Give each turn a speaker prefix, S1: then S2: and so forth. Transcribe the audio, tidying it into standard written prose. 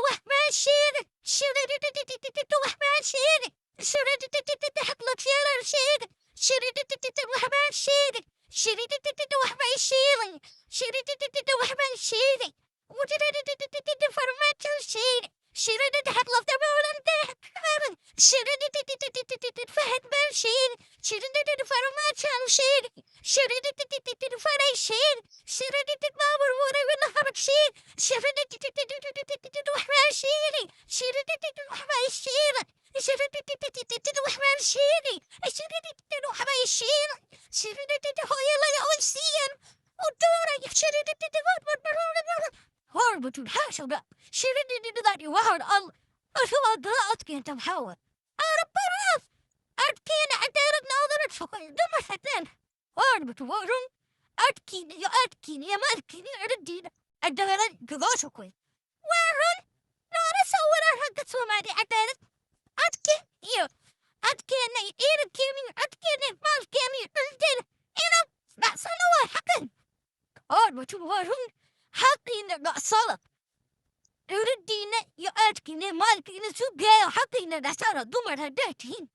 S1: وحماشين وحماشين حقلك شير شير وحماشين وحماشين وحماشين فرمات الشير شيرين حقلك تبعون فهد ماشين شيرين فرمات الشير شيرين فريشين شيرين مامور ونهرك شير شيرين وحماشين شيرين وحماشين شيرين وحماشين شيرين وحماشين شيرين هويلا يونسين ودورا شيرين هربت الحاشرة شيرين ذاتي وهر الله أشوى ضاعت كنت محاول أرب الراس أركين عدارك ناظرة شوي دمشتين هربت ورم أركين يا مالكين أردين أدارك قضاشكوي وارن نارا سورا هكا سومادي عدارك أتكي يو أتكين إيركيمي أتكين مالكيمي أردين إنا بأسانوا حقن هربت ورم حقين نأصالة أردين يا أتكين مالكين سوبيا حقين نأصالة دمر هداتين